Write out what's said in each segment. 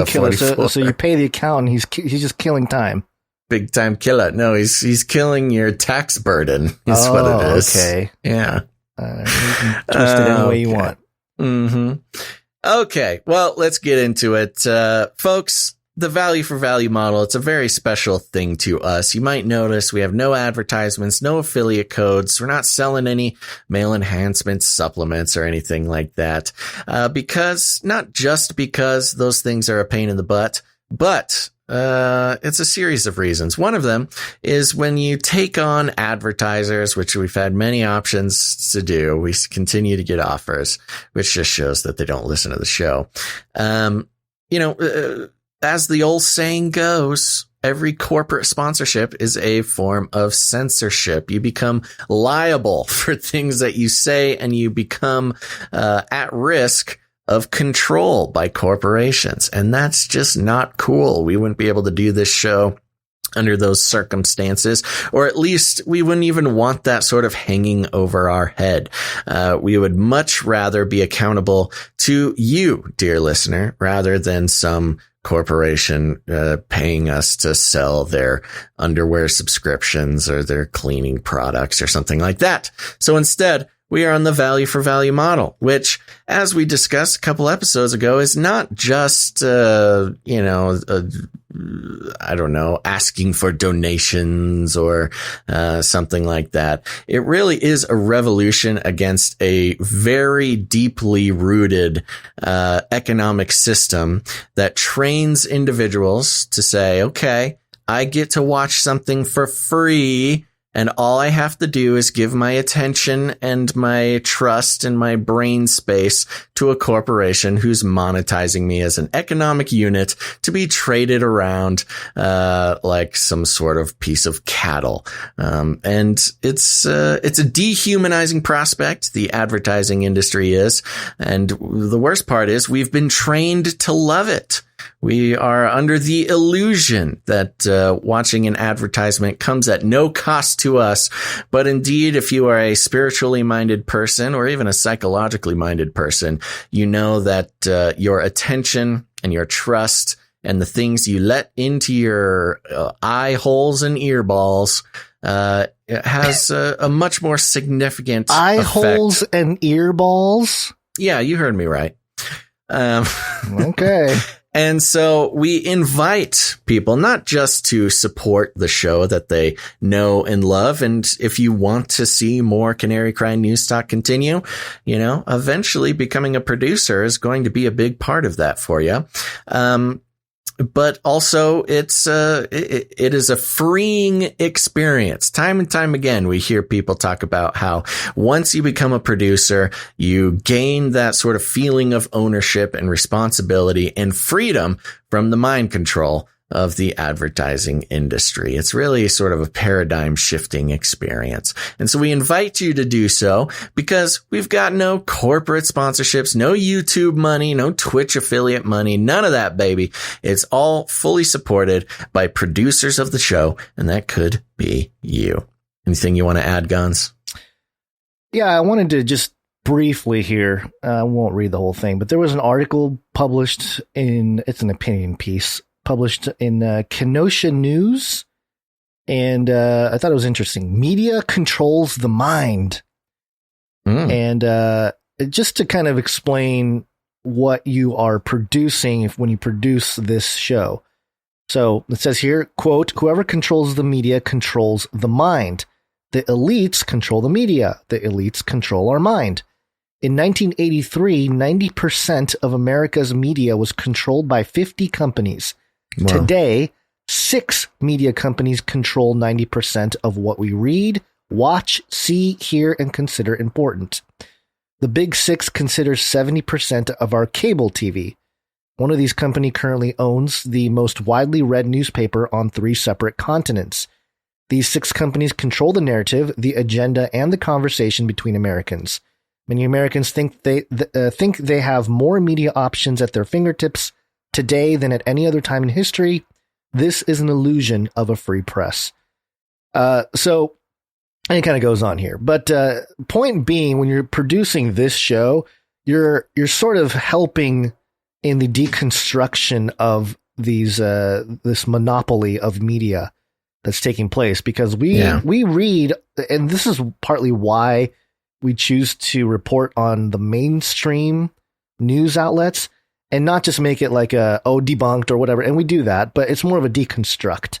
time killer. So you pay the accountant. He's just killing time. Big time killer. No, he's killing your tax burden. Is what it is. Okay. Yeah. You can twist it any way you want. Mm-hmm. Okay. Well, let's get into it, folks. The value for value model, it's a very special thing to us. You might notice we have no advertisements, no affiliate codes. We're not selling any male enhancement supplements or anything like that. Not just because those things are a pain in the butt, but it's a series of reasons. One of them is when you take on advertisers, which we've had many options to do. We continue to get offers, which just shows that they don't listen to the show. As the old saying goes, every corporate sponsorship is a form of censorship. You become liable for things that you say, and you become at risk of control by corporations. And that's just not cool. We wouldn't be able to do this show under those circumstances, or at least we wouldn't even want that sort of hanging over our head. We would much rather be accountable to you, dear listener, rather than some corporation paying us to sell their underwear subscriptions or their cleaning products or something like that. So instead, we are on the value for value model, which, as we discussed a couple episodes ago, is not just, asking for donations or something like that. It really is a revolution against a very deeply rooted economic system that trains individuals to say, okay, I get to watch something for free, and all I have to do is give my attention and my trust and my brain space to a corporation who's monetizing me as an economic unit to be traded around like some sort of piece of cattle. And it's a dehumanizing prospect, the advertising industry is. And the worst part is we've been trained to love it. We are under the illusion that watching an advertisement comes at no cost to us. But indeed, if you are a spiritually minded person or even a psychologically minded person, you know that your attention and your trust and the things you let into your eye holes and ear balls has a much more significant eye effect. Holes and ear balls? Yeah, you heard me right. Okay. And so we invite people not just to support the show that they know and love. And if you want to see more Canary Cry News Talk continue, eventually becoming a producer is going to be a big part of that for you. But also it is a freeing experience. Time and time again, we hear people talk about how once you become a producer, you gain that sort of feeling of ownership and responsibility and freedom from the mind control of the advertising industry. It's really sort of a paradigm shifting experience. And so we invite you to do so because we've got no corporate sponsorships, no YouTube money, no Twitch affiliate money, none of that, baby. It's all fully supported by producers of the show, and that could be you. Anything you want to add, Guns? Yeah, I wanted to just briefly here, I won't read the whole thing, but there was an article published it's an opinion piece, published in Kenosha News, and I thought it was interesting. Media controls the mind. And just to kind of explain what you are producing when you produce this show. So it says here, quote, "Whoever controls the media controls the mind. The elites control the media. The elites control our mind. In 1983, 90% of America's media was controlled by 50 companies. Wow. Today, 6 media companies control 90% of what we read, watch, see, hear, and consider important. The Big 6 considers 70% of our cable TV. One of these companies currently owns the most widely read newspaper on 3 separate continents. These 6 companies control the narrative, the agenda, and the conversation between Americans. Many Americans think they have more media options at their fingertips today than at any other time in history. This is an illusion of a free press." So it kind of goes on here. But point being, when you're producing this show, you're sort of helping in the deconstruction of these this monopoly of media that's taking place, because we read, and this is partly why we choose to report on the mainstream news outlets and not just make it like debunked or whatever. And we do that, but it's more of a deconstruct,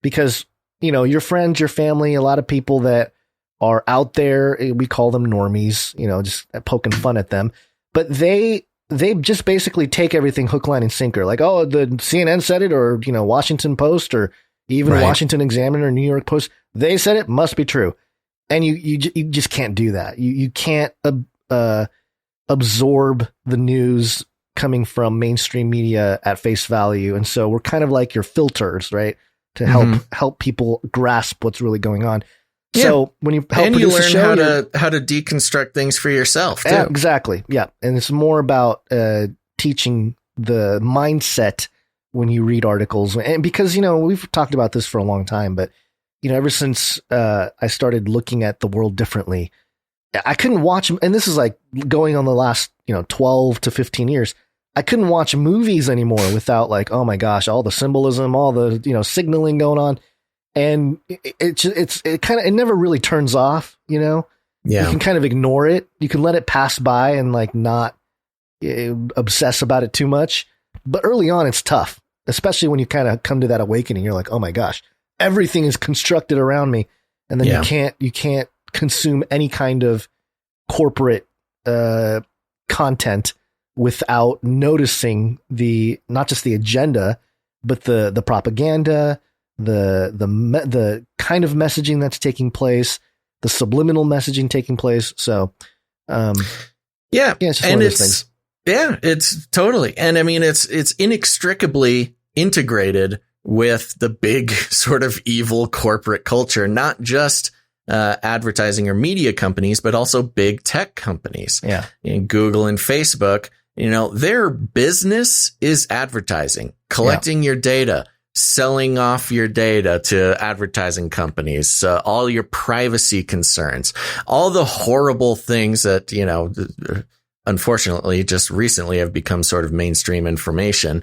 because, you know, your friends, your family, a lot of people that are out there, we call them normies, you know, just poking fun at them, but they just basically take everything hook, line, and sinker. Like, oh, the CNN said it, or, you know, Washington Post, or even Washington Examiner, New York Post, they said it, must be true. And you just can't do that. You can't absorb the news coming from mainstream media at face value. And so we're kind of like your filters, right? To help people grasp what's really going on. Yeah. So when you help produce a show, how to deconstruct things for yourself too. Yeah, exactly. Yeah. And it's more about teaching the mindset when you read articles. And because, you know, we've talked about this for a long time, but, you know, ever since I started looking at the world differently, I couldn't watch, and this is like going on the last, 12 to 15 years, I couldn't watch movies anymore without like, oh my gosh, all the symbolism, all the, signaling going on. And it never really turns off, Yeah. You can kind of ignore it. You can let it pass by and like not obsess about it too much. But early on, it's tough, especially when you kind of come to that awakening. You're like, oh my gosh, everything is constructed around me. And then you can't consume any kind of corporate content without noticing not just the agenda, but the propaganda, the kind of messaging that's taking place, the subliminal messaging taking place. So, it's just one of those things. Yeah, it's totally. And I mean, it's inextricably integrated with the big sort of evil corporate culture, not just advertising or media companies, but also big tech companies. Yeah. Google and Facebook, their business is advertising, collecting your data, selling off your data to advertising companies, all your privacy concerns, all the horrible things that, unfortunately just recently have become sort of mainstream information.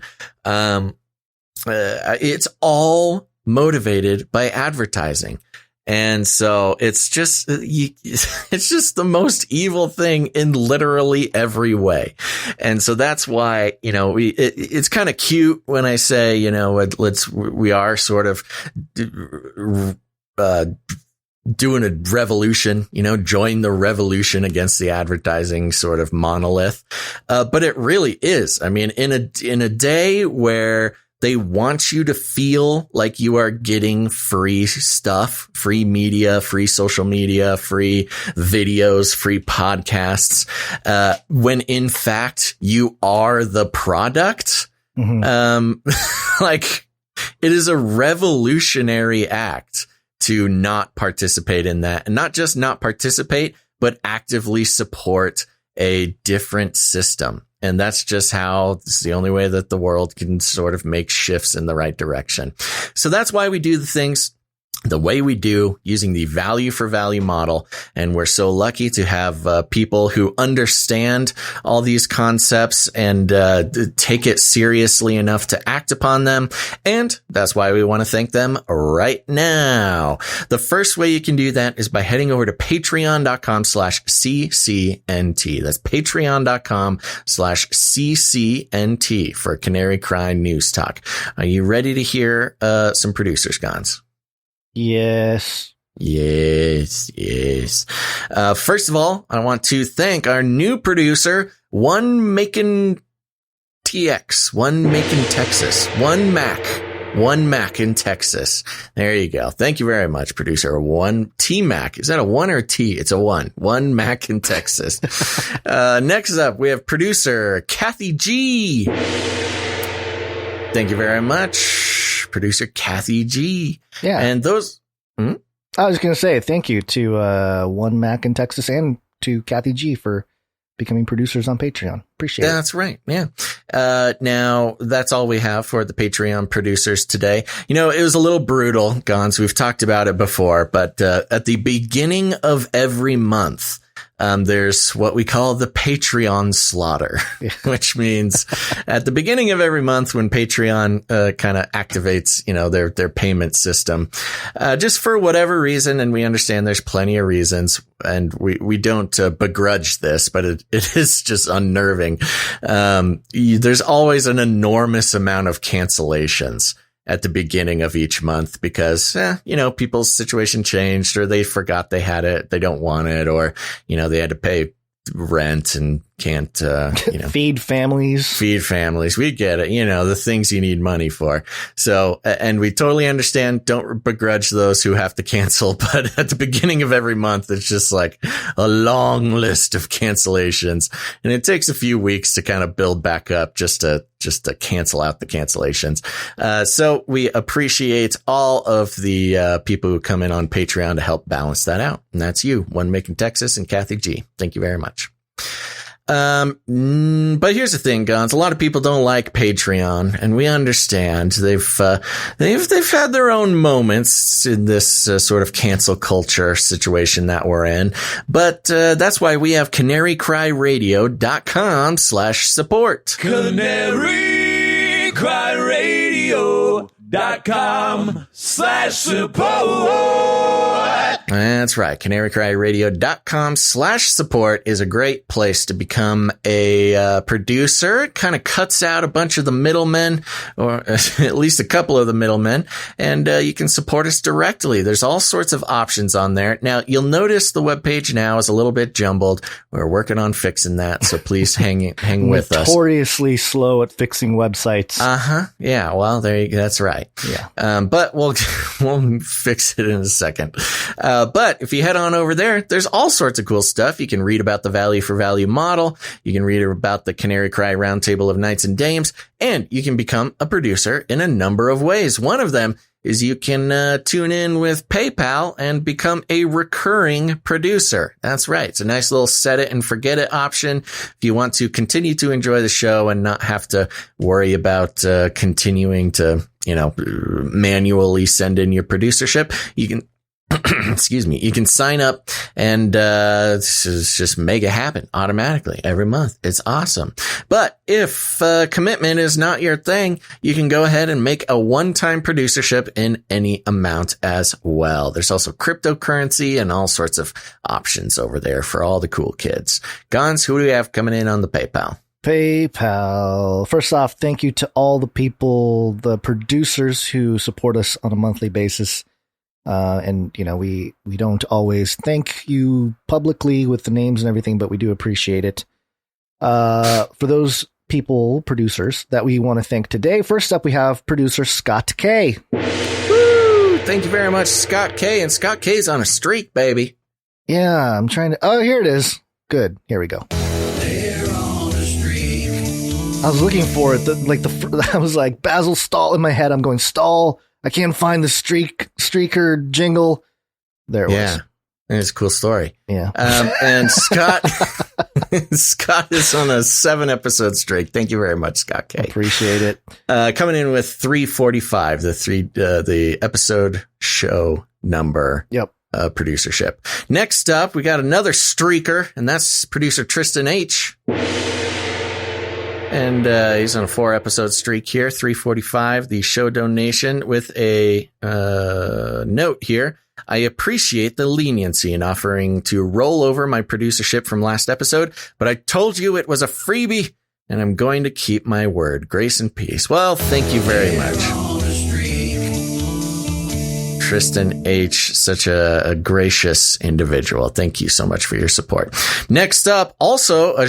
It's all motivated by advertising. And so it's just the most evil thing in literally every way. And so that's why, it's kind of cute when I say, we are sort of, doing a revolution, join the revolution against the advertising sort of monolith. But it really is. I mean, in a day where they want you to feel like you are getting free stuff, free media, free social media, free videos, free podcasts, when in fact you are the product. Like, it is a revolutionary act to not participate in that, and not just not participate, but actively support a different system. And that's just how it's the only way that the world can sort of make shifts in the right direction. So that's why we do the things the way we do, using the value for value model. And we're so lucky to have people who understand all these concepts and take it seriously enough to act upon them. And that's why we want to thank them right now. The first way you can do that is by heading over to patreon.com/CCNT. That's patreon.com/CCNT for Canary Cry News Talk. Are you ready to hear some producers' guns? Yes. First of all, I want to thank our new producer, One Macon TX, One Macon Texas, One Mac in Texas. There you go. Thank you very much, producer. One T Mac. Is that a one or a T? It's a one. One Mac in Texas. Next up, we have producer Kathy G. Thank you very much, producer Kathy G. Yeah. And those. I was going to say thank you to One Mac in Texas and to Kathy G for becoming producers on Patreon. Appreciate it. That's right. Yeah. Now that's all we have for the Patreon producers today. It was a little brutal, Gons. We've talked about it before, but at the beginning of every month, there's what we call the Patreon slaughter, which means at the beginning of every month when Patreon kind of activates, their payment system, just for whatever reason, and we understand there's plenty of reasons, and we don't begrudge this, but it is just unnerving. There's always an enormous amount of cancellations at the beginning of each month because, people's situation changed, or they forgot they had it, they don't want it, or, they had to pay rent and can't, feed families. We get it. The things you need money for. So, and we totally understand. Don't begrudge those who have to cancel. But at the beginning of every month, it's just like a long list of cancellations. And it takes a few weeks to kind of build back up just to cancel out the cancellations. So we appreciate all of the people who come in on Patreon to help balance that out. And that's you, One Making Texas and Kathy G. Thank you very much. But here's the thing, Gons. A lot of people don't like Patreon, and we understand they've had their own moments in this sort of cancel culture situation that we're in. But that's why we have canarycryradio.com/support. canarycryradio.com/support. That's right. canarycryradio.com/support is a great place to become a producer. It kind of cuts out a bunch of the middlemen, or at least a couple of the middlemen, and you can support us directly. There's all sorts of options on there. Now, you'll notice the webpage now is a little bit jumbled. We're working on fixing that, so please hang with us. Notoriously slow at fixing websites. Yeah, well, there you go. That's right. Yeah. But we'll fix it in a second. But if you head on over there, there's all sorts of cool stuff. You can read about the value for value model. You can read about the Canary Cry Roundtable of Knights and Dames, and you can become a producer in a number of ways. One of them is you can tune in with PayPal and become a recurring producer. That's right. It's a nice little set it and forget it option. If you want to continue to enjoy the show and not have to worry about continuing to, manually send in your producership, you can excuse me, you can sign up and just make it happen automatically every month. It's awesome. But if commitment is not your thing, you can go ahead and make a one-time producership in any amount as well. There's also cryptocurrency and all sorts of options over there for all the cool kids. Gons, who do we have coming in on the PayPal? PayPal. First off, thank you to all the people, the producers who support us on a monthly basis. And we don't always thank you publicly with the names and everything, but we do appreciate it. For those people, producers that we want to thank today, first up, we have producer Scott K. Woo! Thank you very much, Scott K. And Scott K's on a streak, baby. Yeah, I'm trying to, oh, here it is. Good. Here we go. I was looking for it. I was like, Basil Stall in my head. I'm going, Stall. I can't find the streaker jingle. There it was. It's a cool story. Yeah. And Scott is on a 7-episode streak. Thank you very much, Scott K. Appreciate it. Coming in with 345, the episode show number. Yep. Producership. Next up, we got another streaker, and that's producer Tristan H. And he's on a 4-episode streak here, 345, the show donation with a note here. I appreciate the leniency in offering to roll over my producership from last episode, but I told you it was a freebie, and I'm going to keep my word. Grace and peace. Well, thank you very much. Tristan H., such a gracious individual. Thank you so much for your support. Next up, also a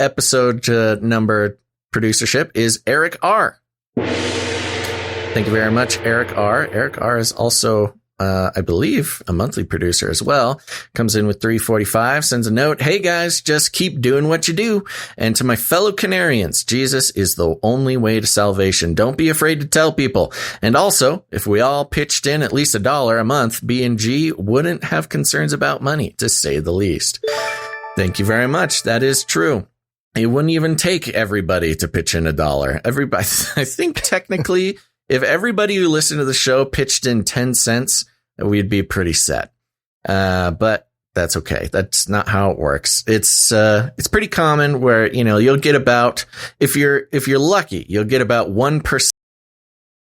episode number producership is Eric R. Thank you very much, Eric R. Eric R. is also, I believe, a monthly producer as well. Comes in with 345, sends a note. Hey guys, just keep doing what you do. And to my fellow Canarians, Jesus is the only way to salvation. Don't be afraid to tell people. And also, if we all pitched in at least $1 a month, B&G wouldn't have concerns about money, to say the least. Thank you very much. That is true. It wouldn't even take everybody to pitch in $1. Everybody, I think technically, if everybody who listened to the show pitched in 10 cents, we'd be pretty set. But That's okay. That's not how it works. It's pretty common where, you'll get about, if you're lucky, you'll get about 1%